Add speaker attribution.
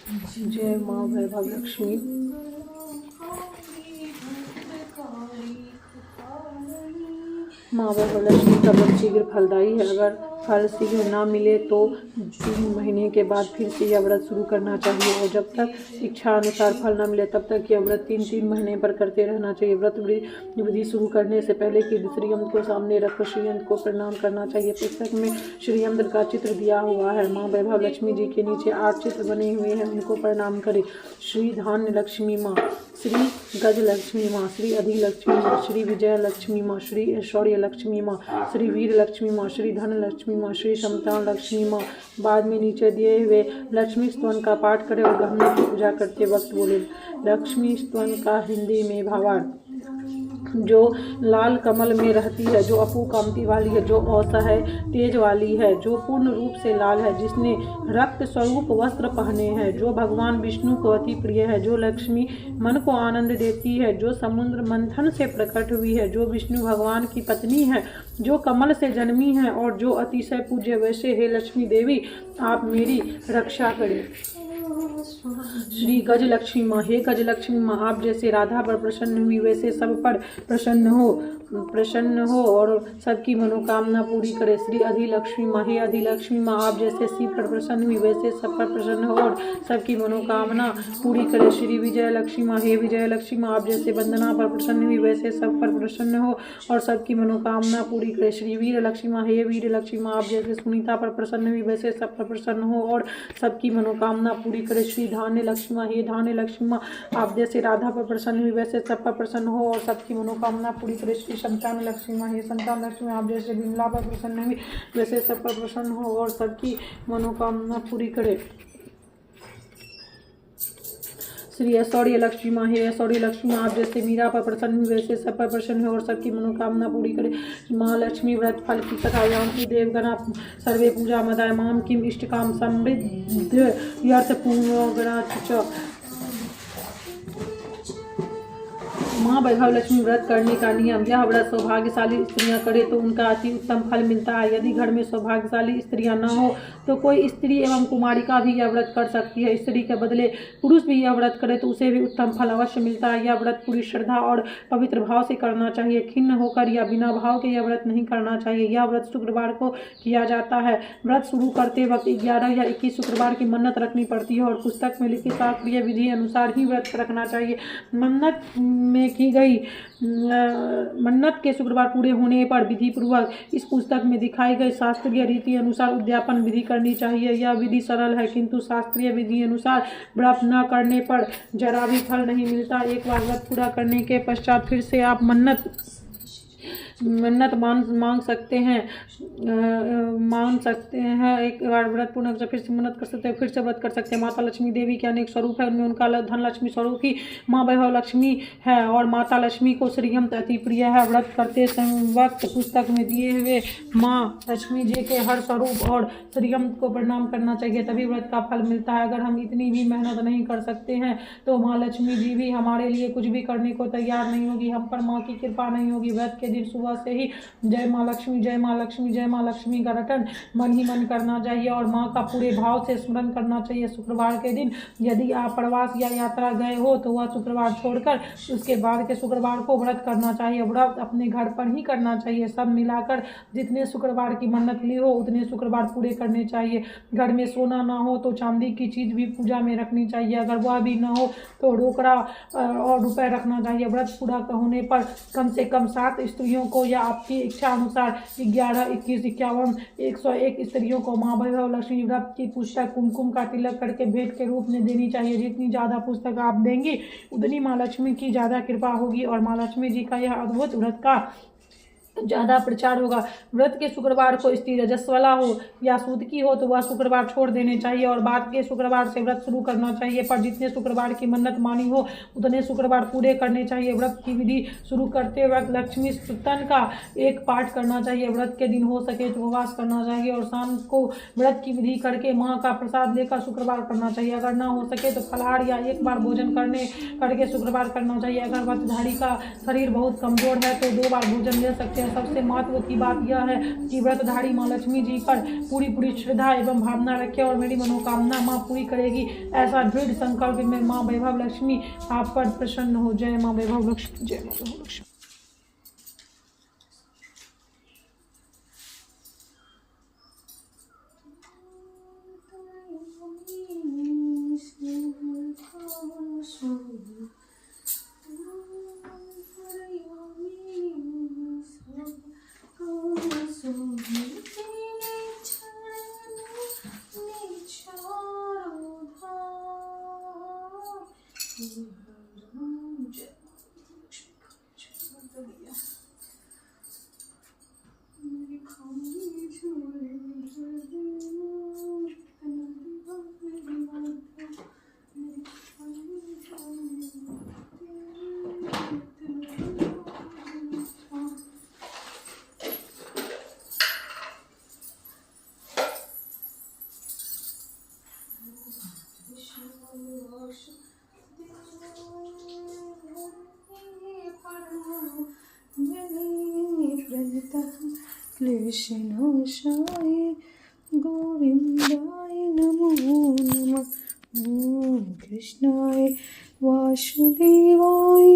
Speaker 1: जय माँ वैभव लक्ष्मी। माँ वैभव लक्ष्मी का व्रत शीघ्र फलदायी है। अगर फल शीघ्र ना मिले तो 3 महीने के बाद फिर से यह व्रत शुरू करना चाहिए और जब तक इच्छा अनुसार फल न मिले तब तक यह व्रत 3-3 महीने पर करते रहना चाहिए। व्रत विधि शुरू करने से पहले कि श्रीयंत्र को सामने रखकर श्रीयंत्र को प्रणाम करना चाहिए। पुस्तक में श्रीयंत्र का चित्र दिया हुआ है। माँ वैभव लक्ष्मी जी के नीचे 8 चित्र बने हुए हैं, उनको प्रणाम करें। श्री धान्य लक्ष्मी माँ, श्री गज लक्ष्मी माँ, श्री अधि लक्ष्मी माँ, श्री विजय लक्ष्मी माँ, श्री ऐश्वर्य लक्ष्मी माँ, श्री वीर लक्ष्मी माँ, श्री धन लक्ष्मी माँ, श्री संतान लक्ष्मी माँ। बाद में नीचे दिए हुए लक्ष्मी स्तवन का पाठ करें और गहने की पूजा करते वक्त बोले। लक्ष्मी स्तवन का हिंदी में भावार्थ: जो लाल कमल में रहती है, जो अपू कांति वाली है, जो असह्य तेज वाली है, जो पूर्ण रूप से लाल है, जिसने रक्त स्वरूप वस्त्र पहने हैं, जो भगवान विष्णु को अति प्रिय है, जो लक्ष्मी मन को आनंद देती है, जो समुद्र मंथन से प्रकट हुई है, जो विष्णु भगवान की पत्नी है, जो कमल से जन्मी है और जो अतिशय पूज्य, वैसे हे लक्ष्मी देवी आप मेरी रक्षा करें। श्री गज लक्ष्मी माँ, हे गज लक्ष्मी माँ आप जैसे राधा पर प्रसन्न हुई वैसे सब पर प्रसन्न हो और सबकी मनोकामना पूरी करे। श्री अधि लक्ष्मी माँ, हे अधि लक्ष्मी माँ आप जैसे शिव पर प्रसन्न हुई वैसे सब पर प्रसन्न हो और सबकी मनोकामना पूरी करे। श्री विजय लक्ष्मी माँ, हे विजय लक्ष्मी माँ आप जैसे वंदना पर प्रसन्न हुई वैसे सब पर प्रसन्न हो और सबकी मनोकामना पूरी करे। श्री वीर लक्ष्मी माँ, हे वीर लक्ष्मी माँ आप जैसे सुनीता पर प्रसन्न हुई वैसे सब पर प्रसन्न हो और सबकी मनोकामना पूरी करे। श्री धान्य लक्ष्मी माँ, हे धान्य लक्ष्मी माँ आप जैसे राधा पर प्रसन्न हुई वैसे सब पर प्रसन्न हो और सबकी मनोकामना पूरी करे। श्री संतान लक्ष्मी माँ, हे संतान लक्ष्मी आप जैसे विमला पर प्रसन्न हुई वैसे सब पर प्रसन्न हो और सबकी मनोकामना पूरी करे। श्री ऐश्वर्य लक्ष्मी माँ, हे ऐश्वर्य लक्ष्मी माँ आप जैसे मीरा पर प्रसन्न हुई वैसे सब पर प्रसन्न हो और सबकी मनोकामना पूरी करे। माँ लक्ष्मी व्रत फल की कथा यान्ति देवगणा सर्वे पूजा मदाय माम किम इष्टकाम समृद्ध यर्थ पूर्णगणा च। माँ वैभव लक्ष्मी व्रत करने का नियम: यह व्रत सौभाग्यशाली स्त्रियां करे तो उनका अति उत्तम फल मिलता है। यदि घर में सौभाग्यशाली स्त्रियां न हो तो कोई स्त्री एवं कुमारिका भी यह व्रत कर सकती है। स्त्री के बदले पुरुष भी यह व्रत करे तो उसे भी उत्तम फल अवश्य मिलता है। यह व्रत पूरी श्रद्धा और पवित्र भाव से करना चाहिए। खिन्न होकर या बिना भाव के यह व्रत नहीं करना चाहिए। यह व्रत शुक्रवार को किया जाता है। व्रत शुरू करते वक्त 11 या 21 शुक्रवार की मन्नत रखनी पड़ती है और पुस्तक में लिखित शास्त्रीय विधि अनुसार ही व्रत रखना चाहिए। मन्नत में की गई मन्नत के शुक्रवार पूरे होने पर विधि पूर्वक इस पुस्तक में दिखाई गई शास्त्रीय रीति अनुसार उद्यापन विधि करनी चाहिए। यह विधि सरल है किंतु शास्त्रीय विधि अनुसार व्रत न करने पर जरा भी फल नहीं मिलता। एक बार व्रत पूरा करने के पश्चात फिर से आप मन्नत मांग सकते हैं। एक बार व्रत पूर्ण फिर से मन्नत कर सकते हैं, फिर से व्रत कर सकते हैं। माता लक्ष्मी देवी के अनेक स्वरूप है, उनमें उनका धन लक्ष्मी स्वरूप ही माँ वैभव लक्ष्मी है और माता लक्ष्मी को श्रीयंत्र अति प्रिय है। व्रत करते वक्त पुस्तक में दिए हुए माँ लक्ष्मी जी के हर स्वरूप और श्रीयंत्र को प्रणाम करना चाहिए, तभी व्रत का फल मिलता है। अगर हम इतनी भी मेहनत नहीं कर सकते हैं तो माँ लक्ष्मी जी भी हमारे लिए कुछ भी करने को तैयार नहीं होगी, हम पर माँ की कृपा नहीं होगी। व्रत के दिन सुबह से ही जय माँ लक्ष्मी, जय माँ लक्ष्मी, जय माँ लक्ष्मी का रटन मन ही मन करना चाहिए और माँ का पूरे भाव से स्मरण करना चाहिए। शुक्रवार के दिन यदि आप प्रवास या यात्रा गए हो तो वह शुक्रवार छोड़कर उसके बाद के शुक्रवार को व्रत करना चाहिए। व्रत अपने घर पर ही करना चाहिए। सब मिलाकर जितने शुक्रवार की मन्नत ली हो उतने शुक्रवार पूरे करने चाहिए। घर में सोना ना हो तो चांदी की चीज़ भी पूजा में रखनी चाहिए। अगर वह भी ना हो तो रोकड़ा और रुपए रखना चाहिए। व्रत पूरा होने पर कम से कम 7 स्त्रियों को या आपकी इच्छा अनुसार 11, 21, 51, 101 स्त्रियों को माँ वैभव लक्ष्मी व्रत की पुस्तक कुमकुम का तिलक करके भेंट के रूप में देनी चाहिए। जितनी ज़्यादा पुस्तक आप देंगी उतनी माँ लक्ष्मी की ज़्यादा कृपा होगी और माँ लक्ष्मी जी का यह अद्भुत व्रत का ज़्यादा प्रचार होगा। व्रत के शुक्रवार को स्त्री रजस्वला हो या सूतकी हो तो वह शुक्रवार छोड़ देने चाहिए और बाद के शुक्रवार से व्रत शुरू करना चाहिए। पर जितने शुक्रवार की मन्नत मानी हो उतने शुक्रवार पूरे करने चाहिए। व्रत की विधि शुरू करते वक्त लक्ष्मी स्तुतन का एक पाठ करना चाहिए। व्रत के दिन हो सके तो उपवास करना चाहिए और शाम को व्रत की विधि करके माँ का प्रसाद लेकर शुक्रवार करना चाहिए। अगर ना हो सके तो फलाहार या एक बार भोजन करके शुक्रवार करना चाहिए। अगर व्रतधारी का शरीर बहुत कमजोर है तो 2 बार भोजन ले सकते हैं। है। सबसे महत्व की बात यह है कि व्रतधारी माँ लक्ष्मी जी पर पूरी श्रद्धा एवं भावना रखें और मेरी मनोकामना माँ पूरी करेगी, ऐसा दृढ़ संकल्प में माँ वैभव लक्ष्मी आप पर प्रसन्न हो। जय माँ वैभव लक्ष्मी, जय माँ वैभव लक्ष्मी।
Speaker 2: क्लेशनाशाय गोविन्दाय नमो नमः। ॐ कृष्णाय वासुदेवाय